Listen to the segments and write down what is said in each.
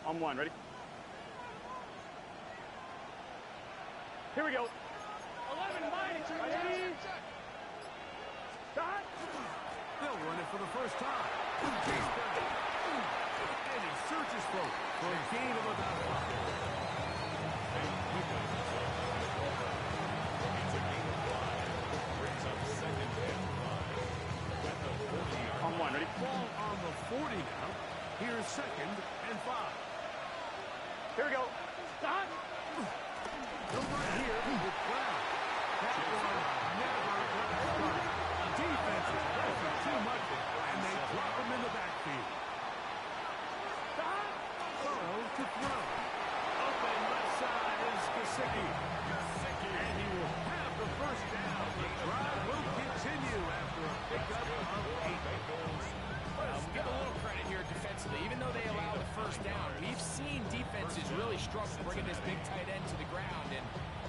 On one, ready? Here we go. 11 minus. Ready? Start. They'll run it for the first time. Chase down. And he searches for a gain of about 5. It's a gain of 5. Brings up second and 5. At the 40. On one, ready? Ball on the 40 now. Here's second and 5. Here we go. Start. Come right here with Brown. That one never got started. Defense is pressing too much, and they drop him in the backfield. Burrow to throw. Open left side is Gesicki. And he will have the first down. The drive will continue after a pickup of 8. We'll give a little credit here defensively. Even though they allowed the first down, we've seen defenses really struggle bringing this big tight end to the ground, and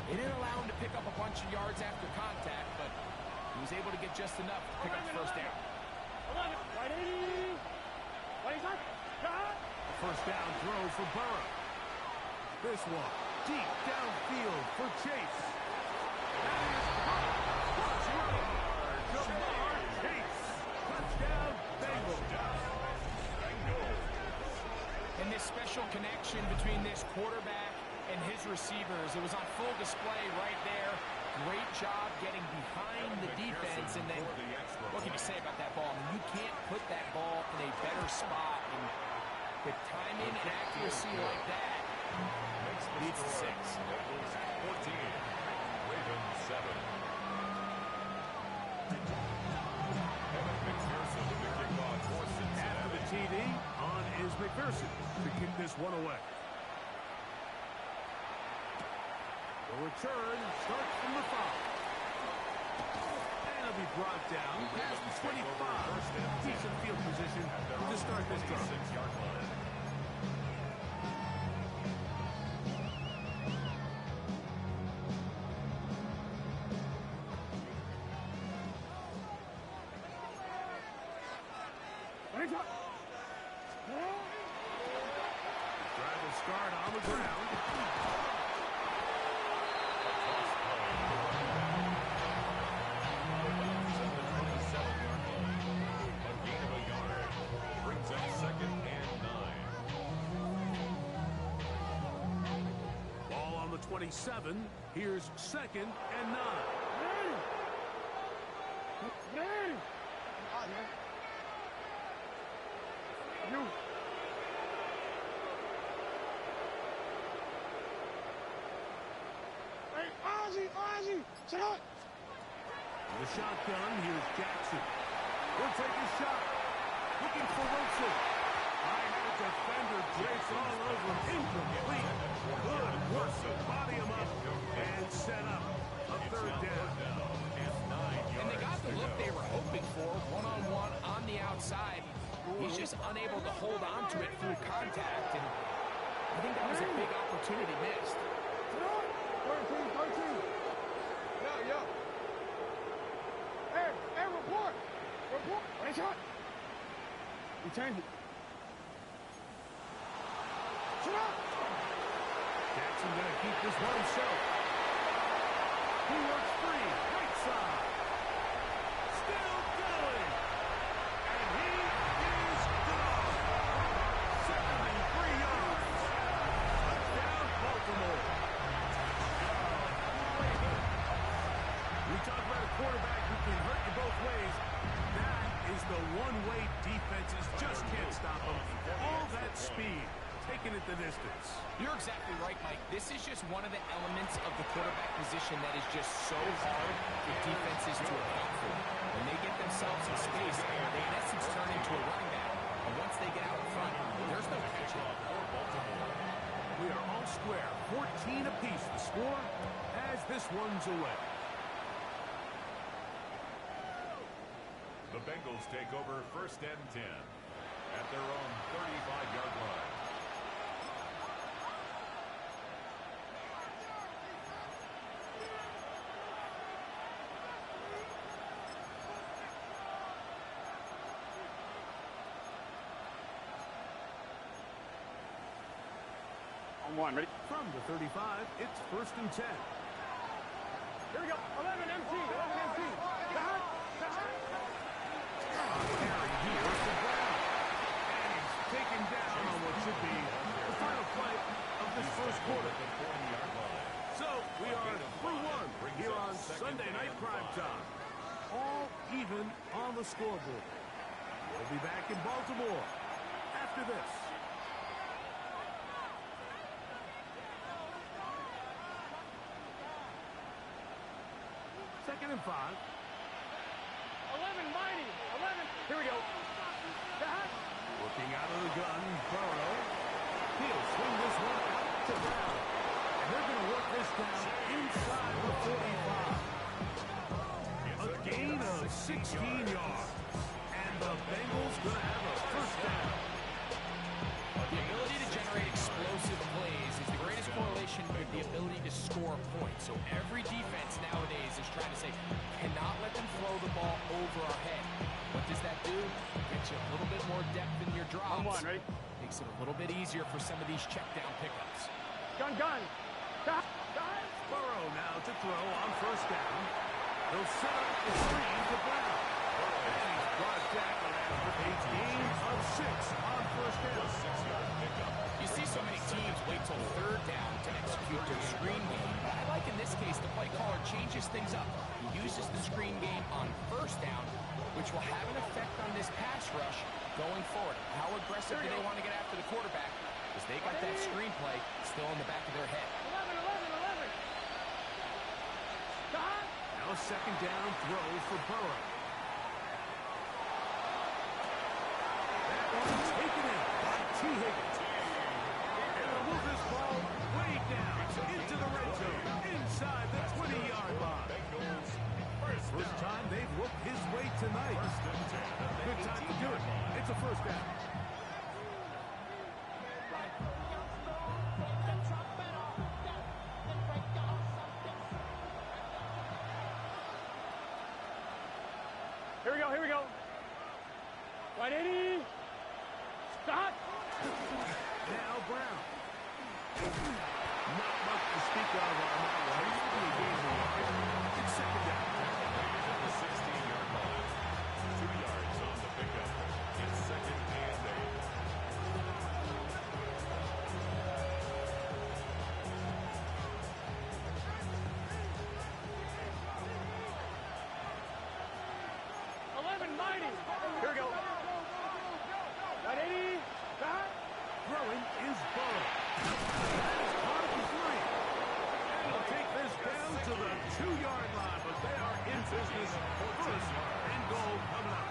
they didn't allow him to pick up a bunch of yards after contact, but he was able to get just enough to pick up the first down. A first down throw for Burrow. This one, deep downfield for Chase. That is Jamar Chase. Touchdown, Bengals. And this special connection between this quarterback and his receivers, it was on full display right there. Great job getting behind the defense, and then what can you say about that ball? I mean, you can't put that ball in a better spot, and with timing and accuracy like that, leads to 6. 14. Ravens 7. After the TD, on is McPherson to kick this one away. The return starts from the 5. And it'll be brought down past the 25. Decent field position to start this drive. 6-yard line. Drive will start on the ground. Second and 9. Ball on the 27. Here's second and 9. Hey, Ozzy, sit up. The shotgun, here's Jackson. We'll take a shot. Looking for Wilson. I had a defender draped all over him. Incomplete. Good work to body him up and set up a third down. And they got the look they were hoping for, one-on-one on the outside. He's just unable to hold on to it through contact, and I think that was a big opportunity missed. 13. Yo. Hey, report. Right shot. Return it. Shut up. Jackson going to keep this one himself. He works free. Right side. Still going. And he is gone. 73 yards. Touchdown, Baltimore. We talk about a quarterback who can hurt you both ways. That is the one-way defenses just can't stop him. All that speed, taking it the distance. You're exactly right, Mike. This is just one of the elements of the quarterback position that is just so hard for defenses to account for. When they get themselves in space, they in essence turn into a running back. And once they get out in front, there's no catching. We are all square, 14 apiece. The score as this one's away. The Bengals take over first and 10 at their own 35-yard line. on, ready? From the 35, it's 1st and 10. Here we go. 11 MT. 11 MT. Carry Here for Brown. And he's taken down on what should be the final play of this first quarter. So we are through one here on Sunday Night Primetime. All even on the scoreboard. We'll be back in Baltimore after this. Second and 5. 11 mighty. 11. Here we go. Looking out of the gun, Burrow. He'll swing this one out to Brown. And they're going to work this down inside the 45. A gain of 16 yards. And the Bengals going to have a first down. The ability to generate explosive plays is the greatest correlation with the ability to score points. So every defense nowadays is trying to say, cannot let them throw the ball over our head. What does that do? Gets you a little bit more depth in your drops. Come on, ready? Makes it a little bit easier for some of these check down pickups. Gun. Burrow now to throw on first down. They'll set up the screen to Brown. And he's brought down after a gain of 6 on first down. You see so many teams wait till third down to execute their screen game. I like in this case, the play caller changes things up. He uses the screen game on first down, which will have an effect on this pass rush going forward. How aggressive do they want to get after the quarterback? Because they got that screen play still in the back of their head. 11. Now second down throw for Burrow. That one taken in by T. Higgins. And they'll move this ball way down into the red zone, inside the 20-yard line. First time they've whooped his way tonight. Good time to do it. It's a first down. Here we go. 180. Stop. Now Brown. Not much to speak of on that one. It's second down. The 16-yard line. 2 yards on the pickup. It's second and 11 mighty. Here we go. 180. Throwing is Burrow. That is part of the 3. And he'll take this down to the 2-yard line, but they are in business. First and goal coming up.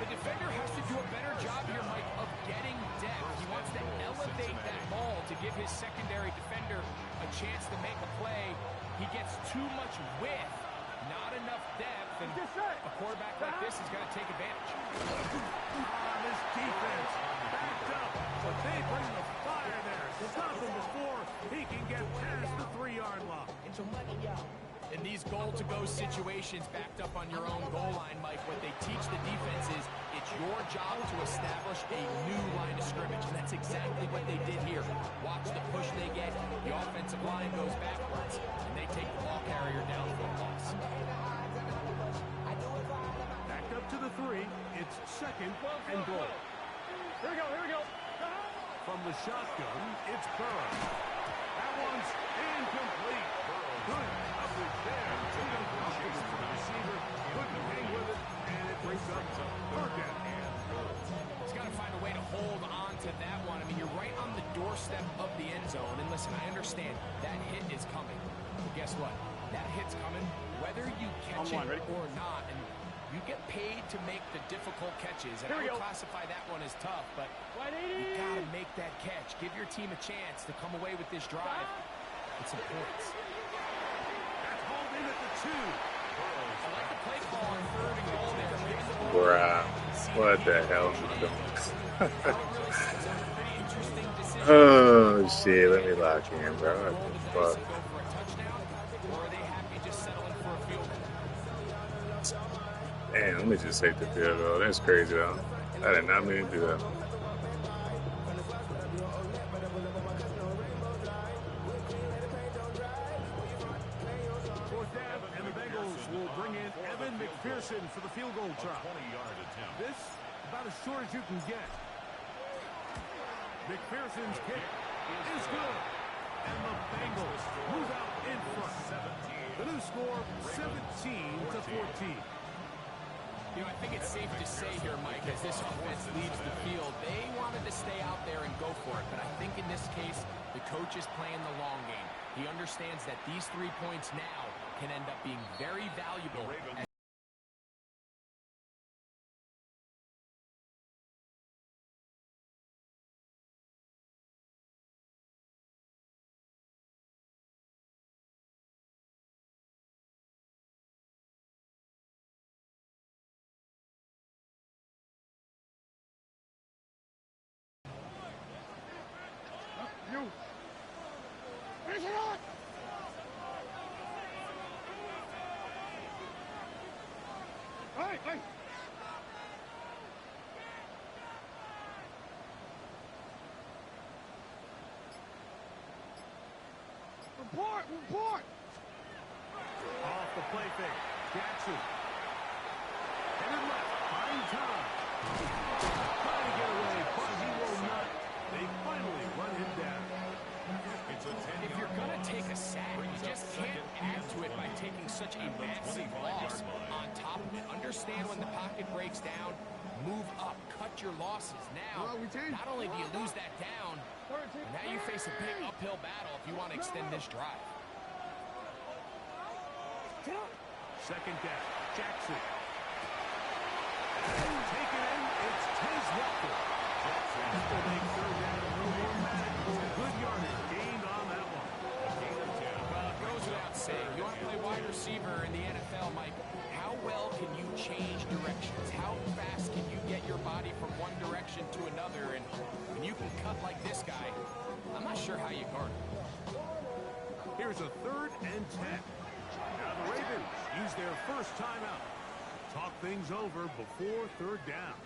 The defender has to do a better job here, Mike, of getting depth. He wants to elevate that ball to give his secondary defender a chance to make a play. He gets too much width, not enough depth, and a quarterback like this is going to take advantage. This defense backed up, but they bring the fire there. Stop him before he can get past the 3-yard line. In these goal-to-go situations backed up on your own goal line, Mike, what they teach the defense is it's your job to establish a new line of scrimmage, and that's exactly what they did here. Watch the push they get. The offensive line goes backwards, and they take the ball carrier down for a loss. Backed up to the 3. It's second and goal. Here we go. From the shotgun, it's Burrow. That one's incomplete. Good coverage there. Incomplete for the receiver. Couldn't hang with it, and it brings up third down. He's got to find a way to hold on to that one. I mean, you're right on the doorstep of the end zone. And listen, I understand that hit is coming. But guess what? That hit's coming whether you catch it or not. And you get paid to make the difficult catches. And I would classify that one as tough, but you got to make that catch. Give your team a chance to come away with this drive with some points. That's hauled in at the 2. I like the play call on third and goal there. Bruh, what the hell is he doing? Oh shit, let me lock in, bro. What the fuck? Damn, let me just take the field goal. That's crazy though. I did not mean to do that. will bring in Evan McPherson for the field goal try. 20-yard attempt. This, about as short as you can get. McPherson's kick is good. And the Bengals move out in front. The new score, 17-14. You know, I think it's safe to say here, Mike, as this offense leaves the field, they wanted to stay out there and go for it. But I think in this case, the coach is playing the long game. He understands that these 3 points now can end up being very valuable. You. Finish it on. Hey. Report. Off the play fake. Jackson. Headed left. Fine time. Trying to get away, but he will not. They finally run him down. It's a 10-yard If you're going to take a sack, you just can't add to it by taking such a massive loss on top of it. Understand when the pocket breaks down, move up, cut your losses. Now, not only do you lose that down, but now you face a big uphill battle if you want to extend this drive. Second down. Jackson. And taken in, it's Tez Walker. Jackson will make third down and no more Madden for good yardage gained on that one. Well, it goes without saying, you want to play wide receiver in the NFL, Mike, how well can you change directions? How fast can you get your body from one direction to another? And when you can cut like this guy, I'm not sure how you guard him. Here's a 3rd and 10. Now the Ravens use their first timeout. Talk things over before 3rd down.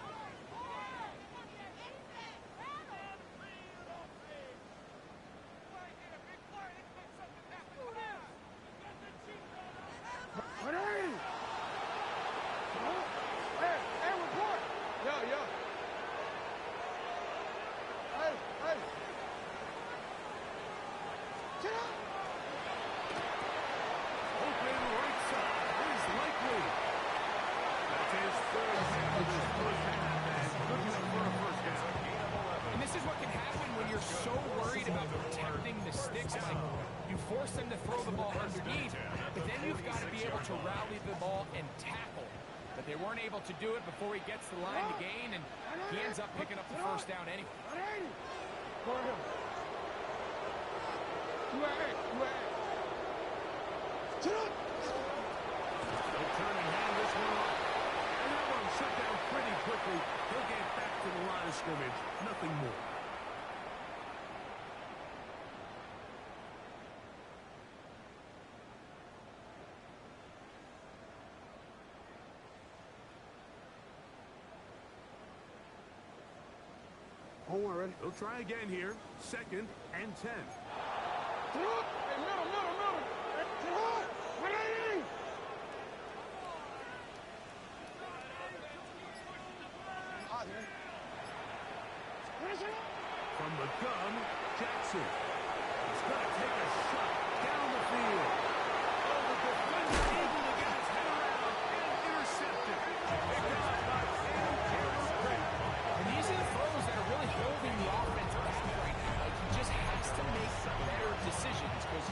Hey, report. Yo. Hey. Get up. Open right side is likely. That's his 3rd sack of this first half, and good enough for a first down. And this is what can happen when you're so worried about protecting the sticks. Like, you force them to throw the ball underneath, but then you've got to be able to rally the ball and tackle. But they weren't able to do it before he gets the line to gain, and he ends up picking up the first down anyway. For him. Get up. They'll turn and hand this one off. And that one shut down pretty quickly. He'll get back to the line of scrimmage. Nothing more. Hold on, ready? They'll try again here. 2nd and 10. Get up. Hey, middle. Get up. 180. From the gun, Jackson. He's going to take a shot down the field. Oh, the defender able to get his head around and intercepted. Picked up by Sam Terry. And these are the throws that are really holding the offense back right now. Like, he just has to make better decisions because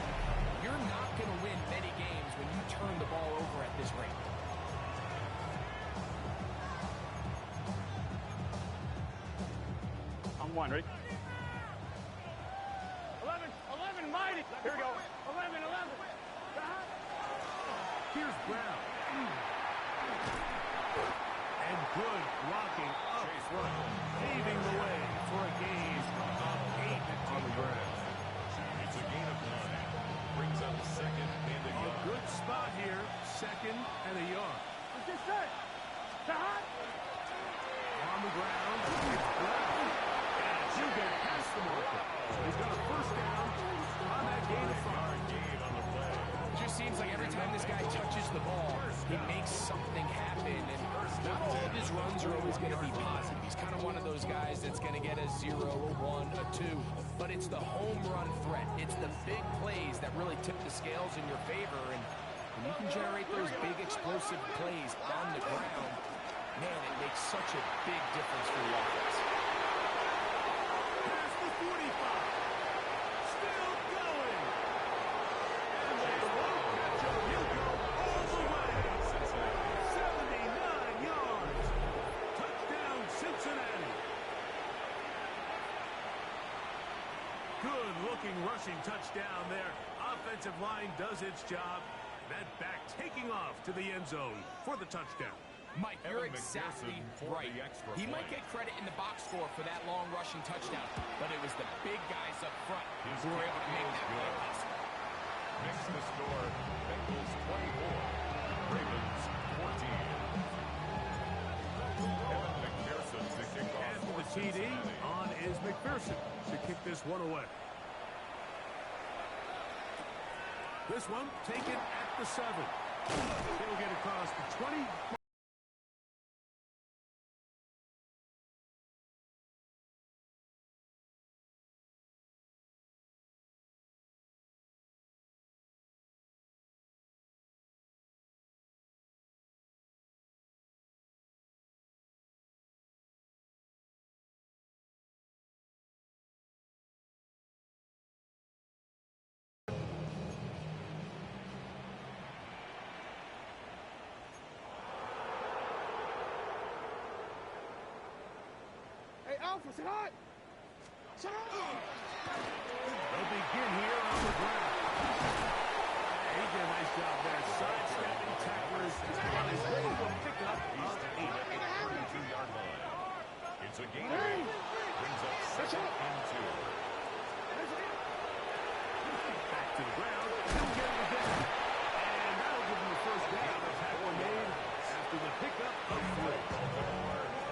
you're not going to win many games when you turn the ball over at this rate. I'm one, ready? 11, mighty. Here we go. 11. Here's Brown. And good blocking up front, paving the way for a gain of 8 on the ground. It's a gain of 1. Brings up 2nd and a yard. A good spot here, 2nd and a yard. What's this say? On the ground, it's Brown. And you get past the marker. He's got a first down on that gain of 5. Gain on the play. It just seems like every time this guy touches the ball, he makes something happen, and not all of his runs are always going to be positive. He's kind of one of those guys that's going to get a 0, a 1, a 2, but it's the home run threat. It's the big plays that really tip the scales in your favor, and when you can generate those big explosive plays on the ground, man, it makes such a big difference for the offense. Past the 45. Still going. And they won't catch him. He'll go all the way. 79 yards. Touchdown, Cincinnati. Good-looking rushing touchdown there. Offensive line does its job. That back taking off to the end zone for the touchdown. Mike, you're exactly right. He might get credit in the box score for that long rushing touchdown, but it was the big guys up front who were able to make that play possible. Makes the score Bengals 24, Ravens 14. Evan McPherson to kick off. After the TD, on is McPherson to kick this one away. This one taken at the 7. He'll get across the 20. Alpha, sit hot! Sit hot! They'll begin here on the ground. He did a nice job there. Sidestepping tacklers on his way to a pickup of 8 at the 32-yard line. It's a gain of 8. Brings up 2nd and 2. Back to the ground. He'll get it again. And that'll give him the first down. The tackle made after the pickup of 3.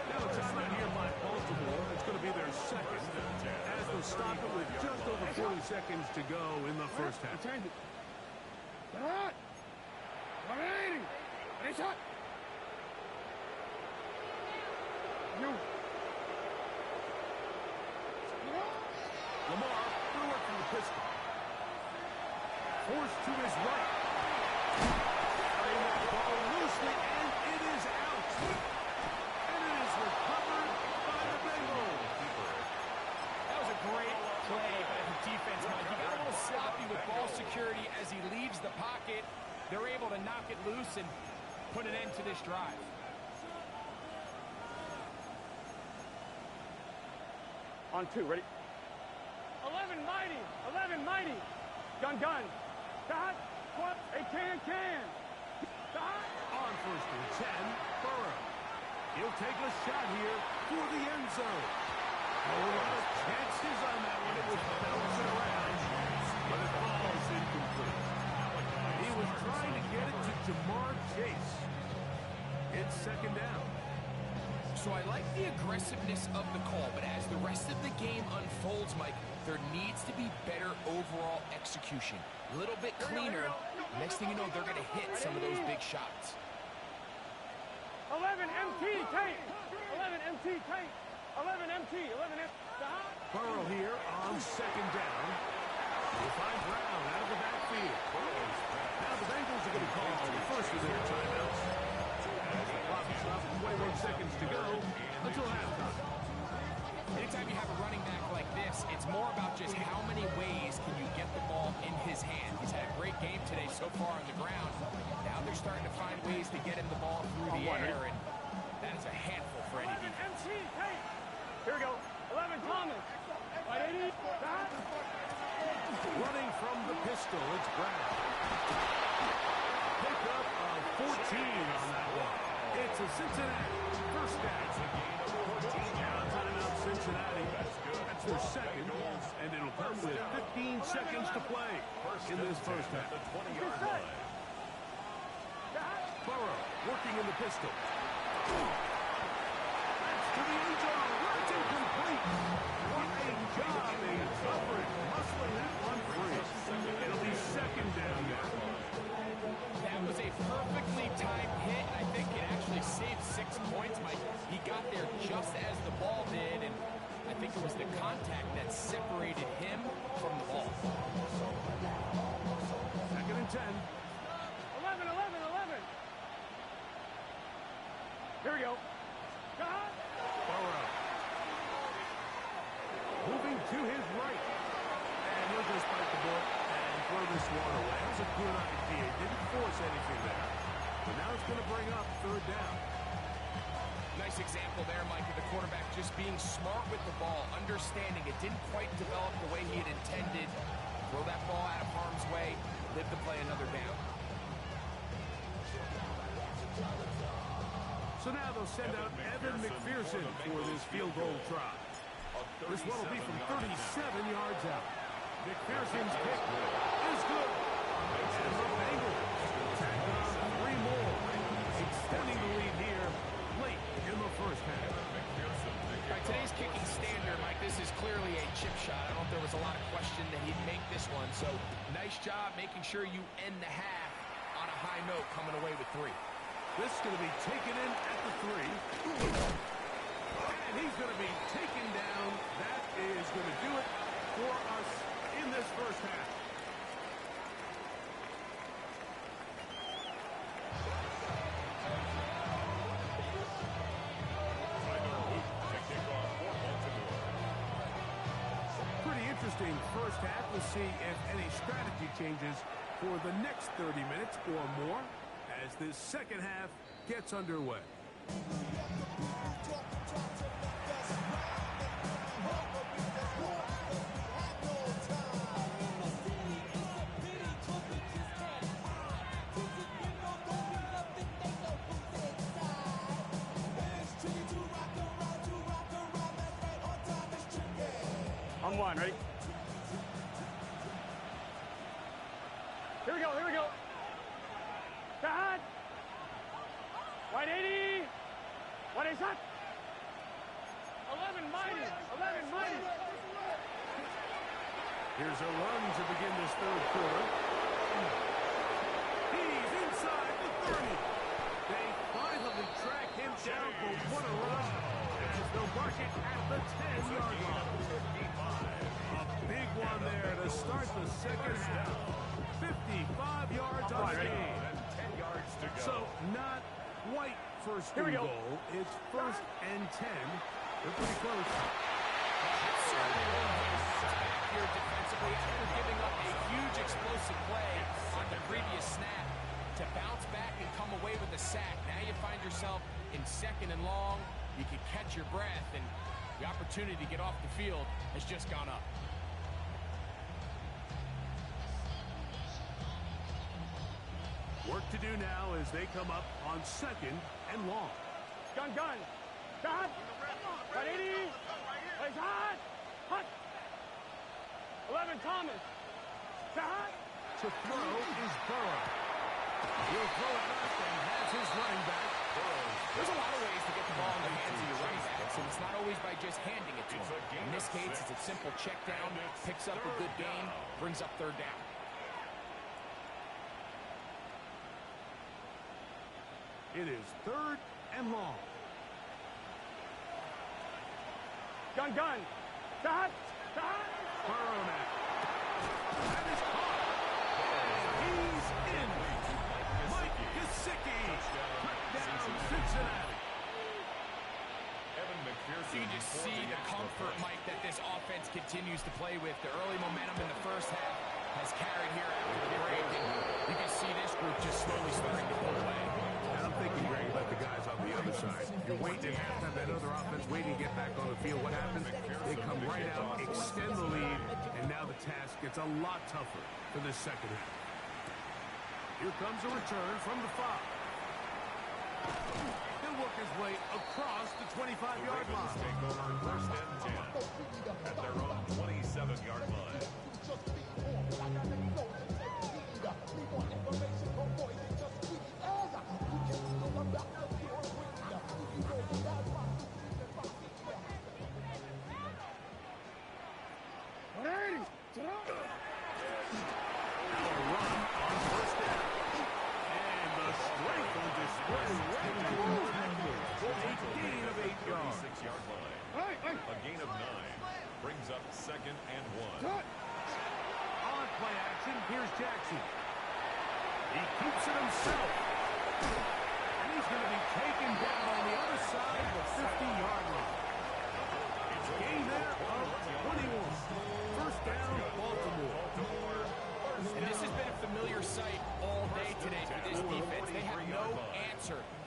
Now a timeout here by Baltimore. It's going to be their second, as they'll stop it with just over 40 seconds to go in the first half. Change it. Sit hot! 180! Finish hot! You. Lamar threw it from the pistol. Forced to his right. Carrying that ball loosely, and it is out. And it is recovered by the Bengals. That was a great play by the defense, Mike. He got a little sloppy with ball security as he leaves the pocket. They're able to knock it loose and put an end to this drive. On 2, ready? 11 mighty! 11 mighty! Gun, gun! Dot! What? A can! Dot! On 1st and 10, Burrow. He'll take a shot here for the end zone. A lot of chances on that one. It was bouncing around, but it falls incomplete. He was trying to get it to Jamar Chase. It's 2nd down. So I like the aggressiveness of the call, but as the rest of the game unfolds, Mike, there needs to be better overall execution. A little bit cleaner. Next thing you know, they're going to hit some of those big shots. 11 MT tank! 11 MT tank! 11 MT! 11 MT! Burrow here on 2nd down. They find Brown out of the backfield. Now the Bengals are going to call the first of their timeouts. As the clock stops, 21 seconds to go until halftime. Anytime you have a running back like this, it's more about just how many ways can you get the ball in his hand. He's had a great game today so far on the ground. Now they're starting to find ways to get him the ball through the air, and that is a handful for any defense. MC tank! Here we go. 11 Thomas. 180. Dot! Running from the pistol, it's Brown. Pick up of 14 on that one. It's a Cincinnati first down. Now timeout Cincinnati. That's their second, and it'll come with 15 seconds to play in this first half. Burrow working in the pistol. That's to the end zone. That's incomplete. What a job they covered, muscling that one free. It'll be 2nd down. That was a perfectly timed I think it was the contact that separated him from the ball. 2nd and 10. 11, 11, 11. Here we go. Got. Burrow. Moving to his right. And he'll just bite the ball and throw this one away. That was a good idea. Didn't force anything there. But now it's going to bring up 3rd down. Nice example there, Mike, of the quarterback just being smart with the ball, understanding it didn't quite develop the way he had intended. Throw that ball out of harm's way, live to play another down. So now they'll send out Evan McPherson for this field goal try. This one will be from 37 yards out. McPherson's kick is good. And the Bengals tack on 3 more, extending the lead here late in the first half. All right, today's kicking standard, Mike, this is clearly a chip shot. I don't know if there was a lot of question that he'd make this one. So nice job making sure you end the half on a high note, coming away with 3. This is going to be taken in at the 3. And he's going to be taken down. That is going to do it for us in this first half. Pretty interesting first half. We'll see if any strategy changes for the next 30 minutes or more as this second half gets underway. On 1, ready? Here we go, here we go. Cut. Wide 80. Wide is hot. 11 mighty. 11 mighty. Here's a run to begin this 3rd quarter. He's inside the 30. They finally track him down, but what a run as they'll mark it at the 10-yard line. A big one there to start the second half. 55 yards on the game. 10 yards to go. So not quite first and goal. It's 1st and 10. They're pretty close. Certainly one of those back here defensively after giving up a huge explosive play on the previous snap to bounce back and come away with a sack. Now you find yourself in 2nd and long. You can catch your breath, and the opportunity to get off the field has just gone up. Work to do now as they come up on 2nd and long. Gun. Cut. Wide 80. Plays hot. Hot. 11 Thomas. Cut. To throw is Burrow. He'll throw it back and has his running back. There's a lot of ways to get the ball in the hands of your running backs, and it's not always by just handing it to him. In this case, it's a simple check down, picks up a good gain, brings up 3rd down. It is 3rd and long. Gun. Cut. Burrow now. That is caught. He's in. Mike Gesicki. Touchdown, Cincinnati. Evan McPherson. You can just see the comfort, Mike, that this offense continues to play with. The early momentum in the first half has carried here after the break, and you can see this group just slowly starting to pull away. And I'm thinking, Greg, about the guys on the other side. You're waiting at halftime, that other offense waiting to get back on the field. What happens? They come right out, extend the lead, and now the task gets a lot tougher for this second half. Here comes a return from the 5. He'll work his way across the 25-yard line. Take over 1st and 10 at their own 27-yard line. A gain of 9.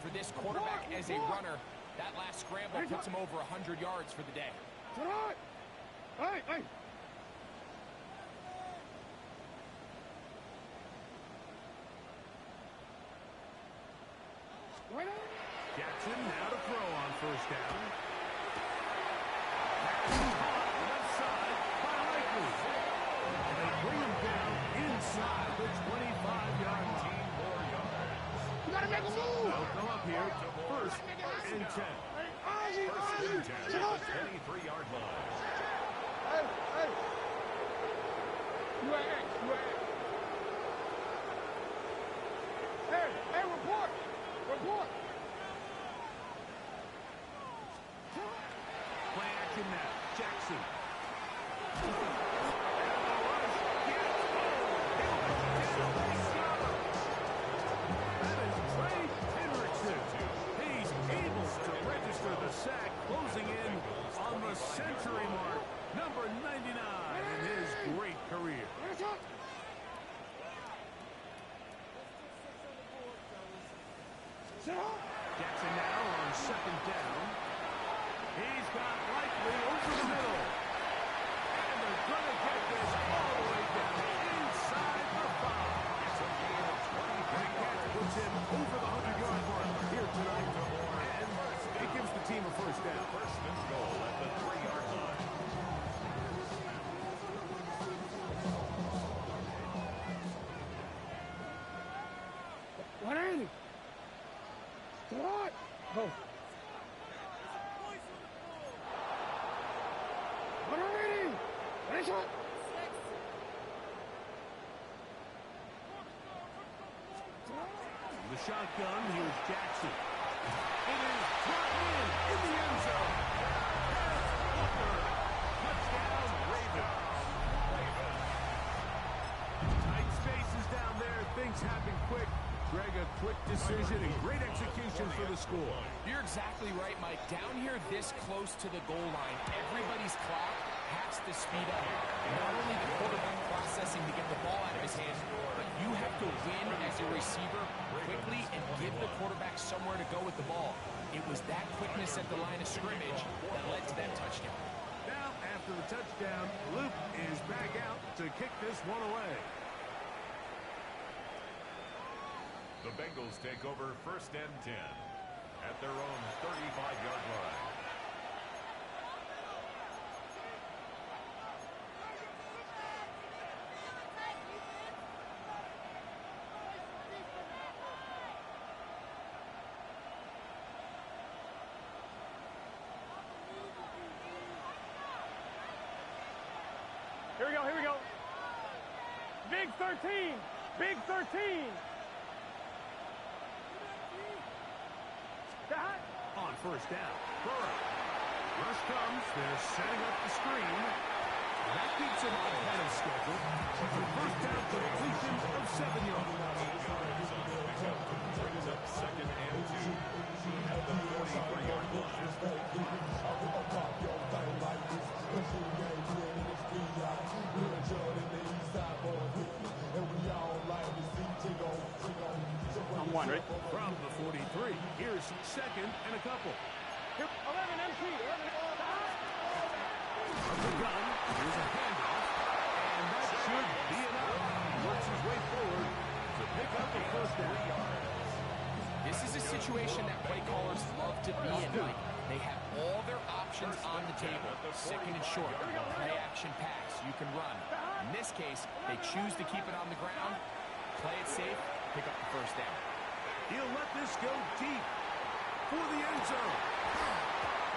for this quarterback as a runner. That last scramble puts him over 100 yards for the day. Hey! Jackson now to throw on first down. Left side by Likely. And they bring him down inside the 25-yard line. 4 yards. You gotta make a move! They'll come up here. First and 10. First and 10 at the 23-yard line. Hey! You at X. Hey, report! Play action now. Jackson. That is Trey Hendrickson. He's able to register the sack, closing in on the century mark. Number 99 in his great career. Jackson now on second down. He's got Likely over the middle. And they're going to get this all the way down inside the 5. It's a gain of 20. That catch puts him over the 100-yard mark here tonight. And it gives the team a first down. First and goal at the 3-yard line. What ain't it? What? Go. What ain't it? Finish it. The shotgun, here's Jackson. It is brought in the end zone. Touchdown, Ravens. Tight spaces down there. Things happen quick. Greg, a quick decision and great execution for the score. You're exactly right, Mike. Down here this close to the goal line, everybody's clock has to speed up. Not only the quarterback processing to get the ball out of his hands, but you have to win as a receiver quickly and give the quarterback somewhere to go with the ball. It was that quickness at the line of scrimmage that led to that touchdown. Now, after the touchdown, Luke is back out to kick this one away. The Bengals take over first and 10 at their own 35-yard line. Here we go. Big 13. On first down, Burrow. Rush comes. They're setting up the screen. That keeps him ahead of schedule. But the first down completion of 7 yards. Brings up second and 2 at the 43-yard I'm one, right? From the 43, here's second and a couple. 11 MT. From the gun, here's a handoff, and that should be enough. He works his way forward to pick up the first down. This is a situation that play callers love to be in, Mike. They have all their options on the table. Second and short, play action pass, you can run. In this case, they choose to keep it on the ground, play it safe, pick up the first down. He'll let this go deep for the end zone.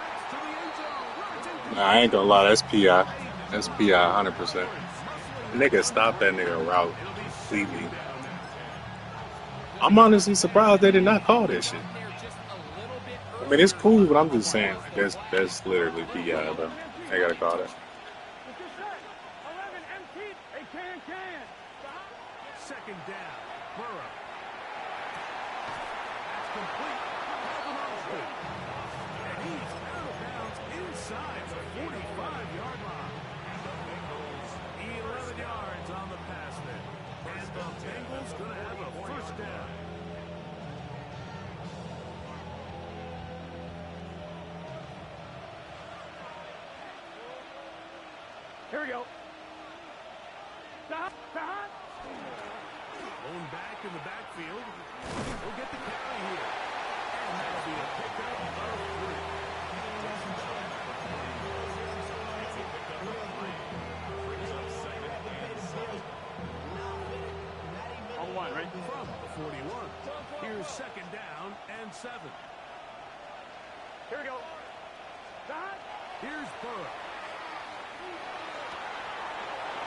That's to the end zone. Nah, I ain't gonna lie, that's PI. That's PI 100%. Nigga, stop that nigga route completely. I'm honestly surprised they did not call that shit. I mean, it's cool, but I'm just saying, that's literally PI, bro. They gotta call that. Second down, Burrow. That's complete. And he's out of bounds inside the 45-yard line. The Bengals, 11 yards on the pass there. And the Bengals going to have a first down. Here we go. Going back in the backfield. He'll get the carry here. And that'll be a pickup of 3. On one, right? From the 41. Here's second down and 7. Here we go. Here's Burrow.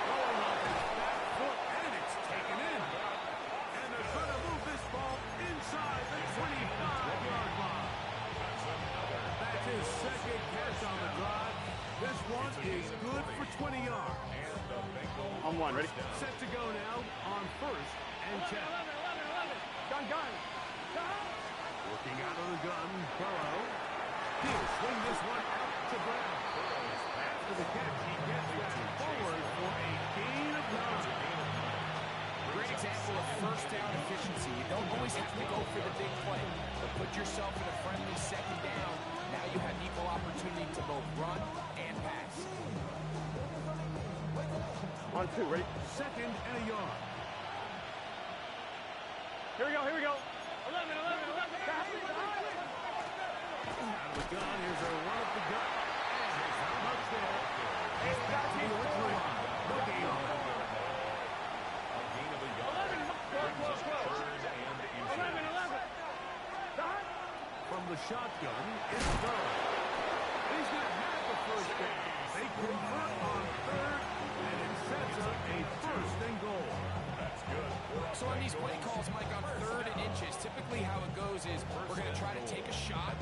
Rolling off his back foot, and it's taken in. And they're trying to move this ball inside the 25-yard line. That's his second catch on the drive. This one is good for 20 yards. On one, ready? Set to go now on 1st and 10. Gun. Working out of the gun, Burrow. He'll swing this one out to Brown. After the catch, he gets that forward for a gain of 9. Great example of first down efficiency. You don't always have to go for the big play, but put yourself in a friendly second down. Now you have equal opportunity to both run and pass. On 2, ready? Second and a yard. Here we go. 11. Out of the gun, here's a run up the gut. And there's not much there. He's back to the line. No gain on that. A gain of a yard. Brings up 3rd and 11. From the shotgun, it's Burrow. He's going to have the first down. They convert on 3rd, and it sets up a 1st and goal. That's good. So on these play calls, Mike, on 3rd and inches, typically how it goes is we're going to try to take a shot,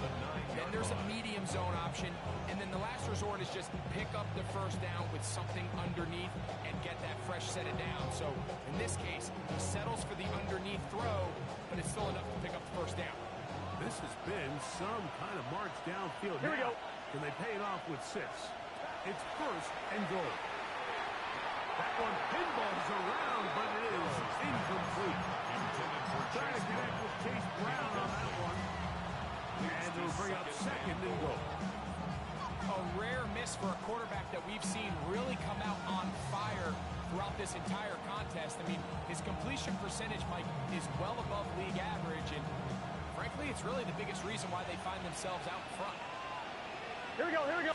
then there's a medium zone option, and then the last resort is just pick up the first down with something underneath and get that fresh set of down. So in this case, he settles for the underneath throw, but it's still enough to pick up the first down. This has been some kind of march downfield. Here we go. Can they pay it off with 6? It's 1st and goal. That one pinballs around, but it is incomplete. Trying to connect with Chase Brown on that one. And they'll bring up 2nd and goal. A rare miss for a quarterback that we've seen really come out on fire throughout this entire contest. I mean, his completion percentage, Mike, is well above league average, and frankly, it's really the biggest reason why they find themselves out front. Here we go. They'll run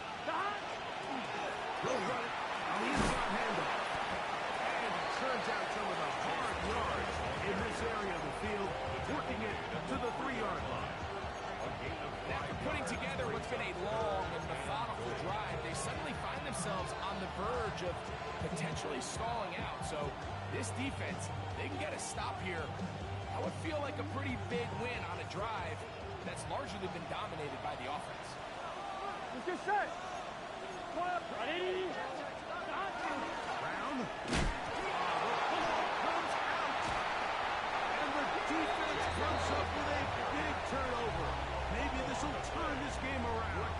it on the inside handoff. And it turns out some of the hard yards in this area of the field, working it to the 3-yard line. After putting together what's been a long and methodical drive, they suddenly find themselves on the verge of potentially stalling out. So this defense, they can get a stop here. That would feel like a pretty big win on a drive that's largely been dominated by the offense. Let's get set. Ready? Brown. Comes out. And the defense comes up with a big turnover. Maybe this will turn this game around.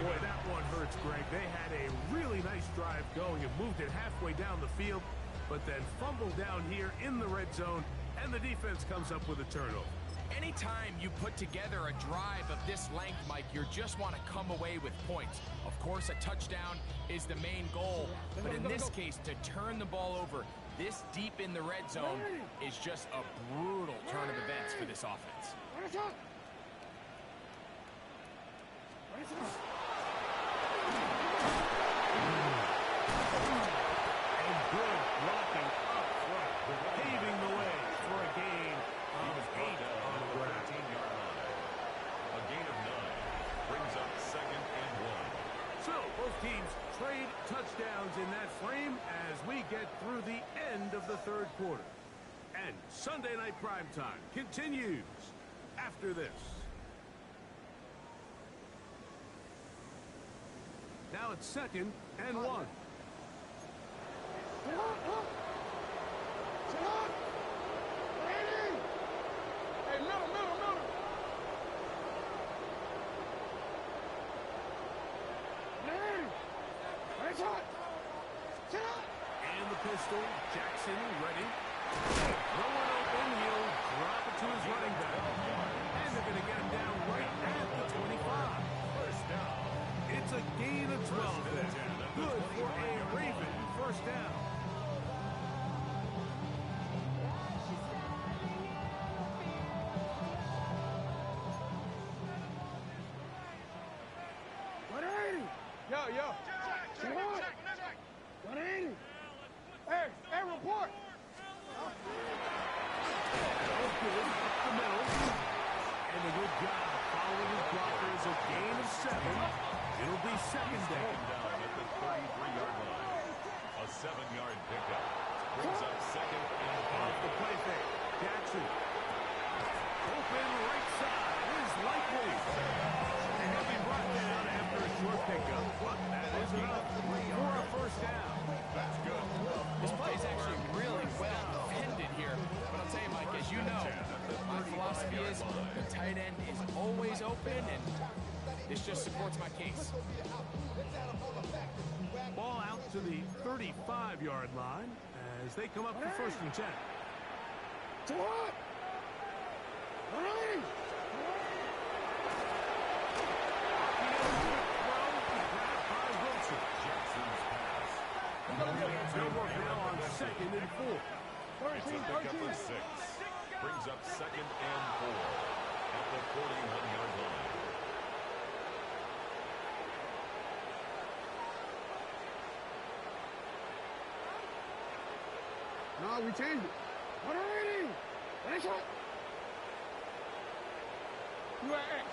Boy, that one hurts, Greg. They had a really nice drive going and moved it halfway down the field, but then fumbled down here in the red zone, and the defense comes up with a turnover. Anytime you put together a drive of this length, Mike, you just want to come away with points. Of course, a touchdown is the main goal, but in this case, to turn the ball over this deep in the red zone is just a brutal turn of events for this offense. And good blocking up front, paving the way for a gain of 8 on the ground. A gain of 9 brings up 2nd and 1. So both teams trade touchdowns in that frame as we get through the end of the 3rd quarter. And Sunday Night Primetime continues after this. Now it's 2nd and 1. Hey, middle. And the pistol, Jackson ready. No one open, he'll drop it to his running back. And they're going to get him down right at the 25. First down. It's a gain of 12 there. good for a Raven first down. Yo, yo. Check. 180. Hey, report. And a good job following his blockers. A gain of 7. It'll be second down. Down at the 33-yard line. A 7-yard pickup. Brings up second and Off the play fake. Jackson. Open right side is likely. And he'll be brought down after a short pickup. But that is enough for a first down. that's good. This play is actually really well defended here. But I'll tell you, Mike, as you know, my philosophy is the tight end is always open, and this just supports my case. Ball out to the 35-yard line as they come up for first and 10. They'll work now on second and 4. It's a pickup of 6. Brings up second and 4 at the 41-yard line. No, we changed it. 180. That's it. You at X.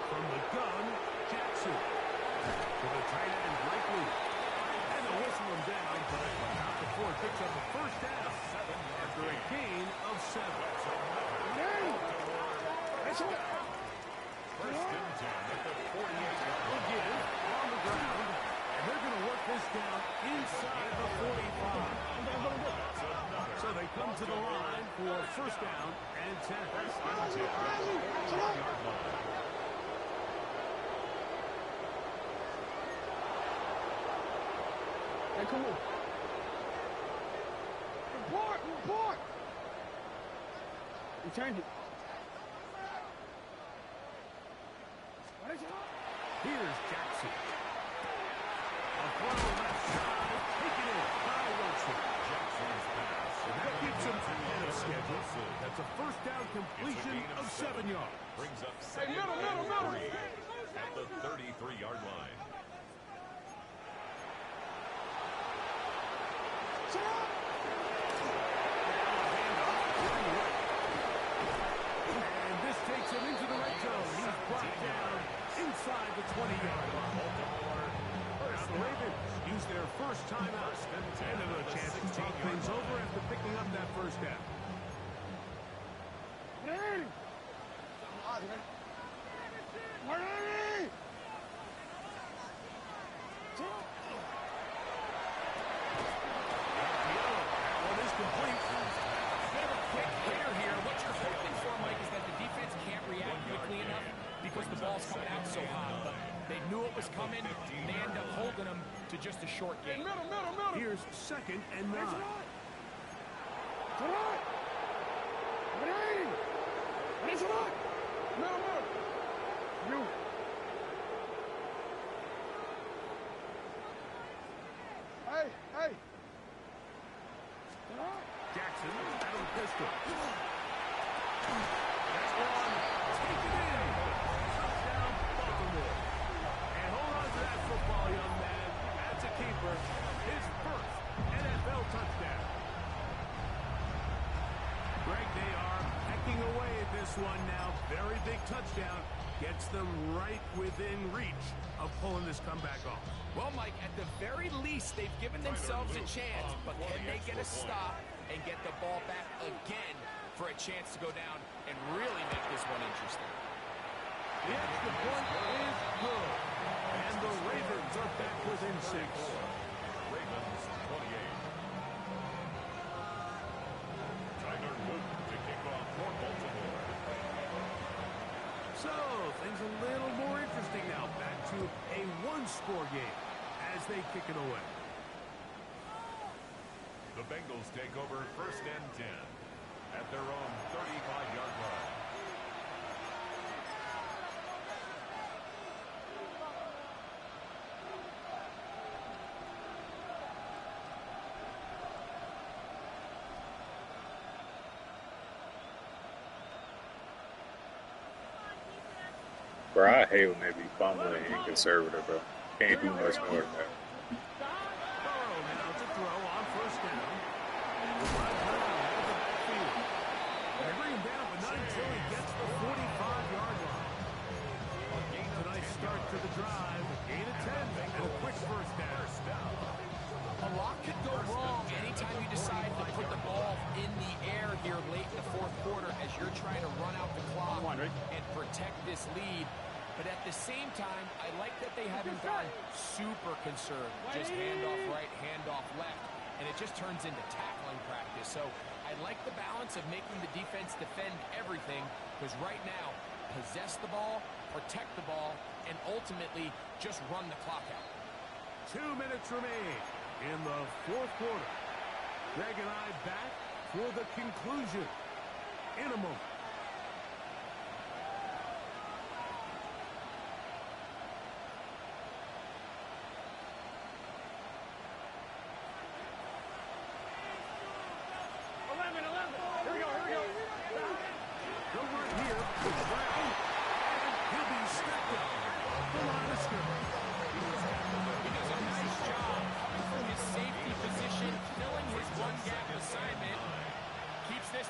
From the gun, Jackson. To the tight end, likely. And they'll whistle him down, but not before it picks up a first down. After a gain of 7. That's it. First and 10 at the 48-yard line. Again, on the ground. And they're going to work this down inside the 45. So they come to the line for first down and 10. Yard line. Hey, come on. Report. We changed it. Here's Jackson. A throw left side. Taken in by Wilson. Jackson's pass. That keeps him ahead of schedule. That's a first down completion of 7 yards. Brings up second middle. and 3 at the 33-yard line. And this takes him into the red zone. He's brought down inside the 20-yard line. Now the Ravens use their first timeout. And another chance to talk things over after picking up that first down. One is complete. Quick hitter here. What you're hoping for, Mike, is that the defense can't react quickly enough because the ball's coming out so hot. But they knew it was coming. They end up holding them to just a short gain. Here's second and 9. Hey. Jackson out of the pistol. That's one. Take it in. Touchdown, Baltimore. And hold on to that football, young man. That's a keeper. His first NFL touchdown. Greg, they are hacking away at this one now. Very big touchdown. Gets them right within reach of pulling this comeback off. Well, Mike, at the very least, they've given themselves a chance, but can they get a stop and get the ball back again for a chance to go down and really make this one interesting? The extra point is good. And the Ravens are back within 6. Ravens 28. Tyler Newton to kick off for Baltimore. So, things a little more interesting now. Back to a one-score game as they kick it away. The Bengals take over first and 10 at their own 35-yard line. Bro, I hate when they be fumbling and conservative, bro. Can't do much more than that. Burrow now to throw on first down. They bring him down, but not until he gets the 45-yard line. A nice start to the drive. Gain of 10 and a quick first down. A lot could go wrong anytime you decide to put the ball in the air here late in the fourth quarter as you're trying to run out the clock and protect this lead. But at the same time, I like that they haven't gone super conservative. Just handoff right, handoff left, and it just turns into tackling practice. So I like the balance of making the defense defend everything, because right now, possess the ball, protect the ball, and ultimately just run the clock out. 2 minutes remain in the fourth quarter. Greg and I back for the conclusion in a moment.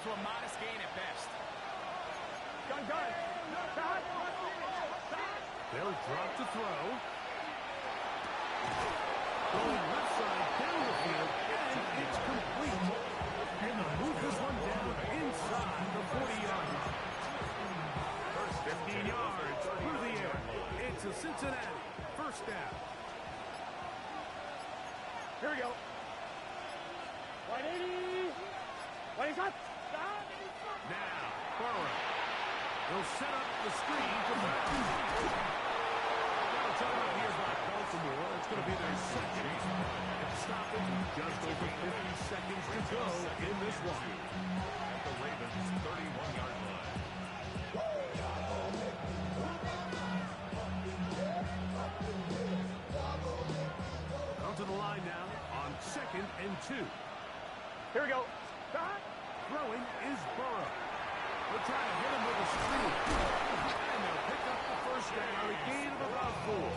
To a modest gain at best. They'll drop to throw. Going left side down the field, and it's complete. And they'll move this one down inside the 40-yard line. First 15 yards through the air. It's a Cincinnati first down. Here we go. 180. What is that? Now, Burrow. He'll set up the screen to Brown. Now, time out here by Baltimore. It's going to be their second. Stop it. Just over 50 seconds to go in this one. At the Ravens' 31-yard line. Out to the line now on 2nd and 2. Here we go. Throwing is Burrow. They'll try to hit him with a screen. And they'll pick up the first down, a gain of about 4.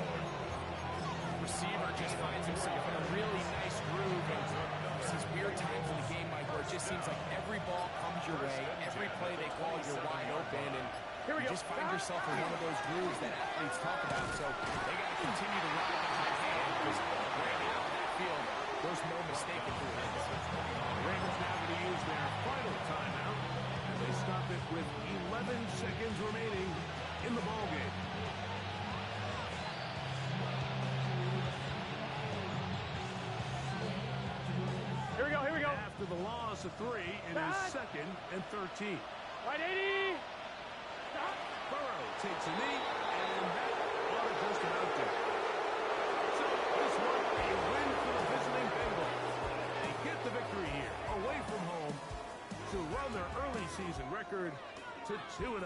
Receiver just finds himself in a really nice groove. And there's these weird times in the game, Mike, where it just seems like every ball comes your way. Every play they call, you're wide open. And you just find yourself in one of those grooves that athletes talk about. So they got to continue to ride the hot hand, because right now in that field, there's no mistake if it is. The Ravens now going to use their final timeout. And they stop it with 11 seconds remaining in the ballgame. Here we go. After the loss of 3, it is 2nd and 13. 180. Burrow takes a knee, and that ought to just about do it. So this one, a win for the visiting Bengals. They get the victory here, away from home, to run their early season record to 2-0.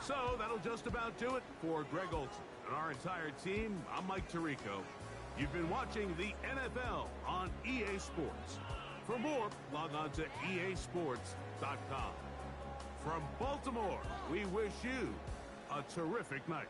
So that'll just about do it for Greg Olsen and our entire team. I'm Mike Tirico. You've been watching the NFL on EA Sports. For more, log on to easports.com. From Baltimore, we wish you a terrific night.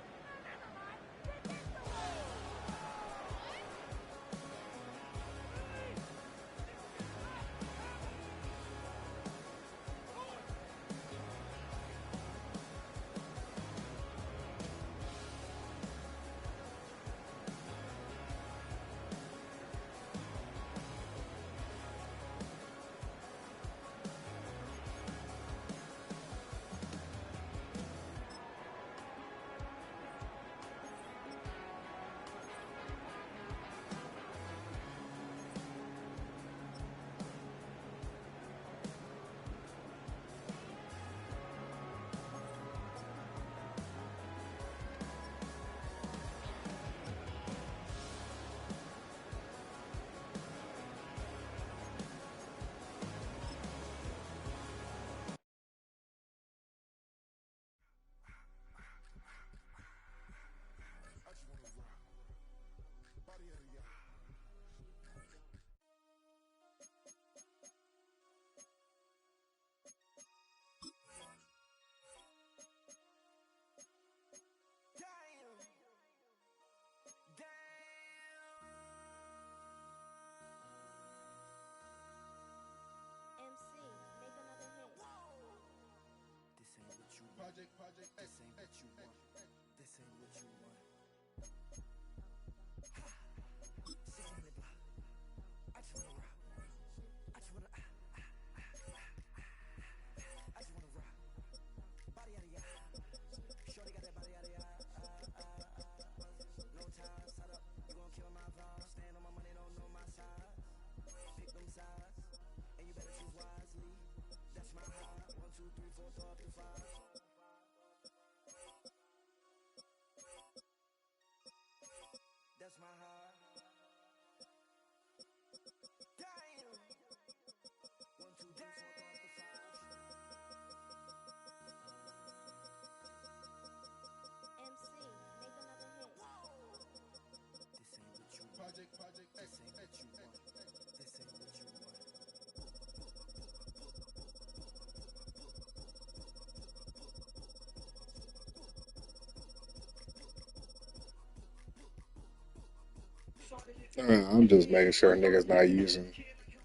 I'm just making sure niggas not using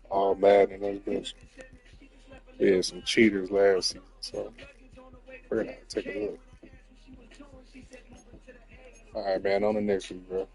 all Madden in this bitch. We had some cheaters last season, so we're gonna take a look. All right, man. On the next one, bro.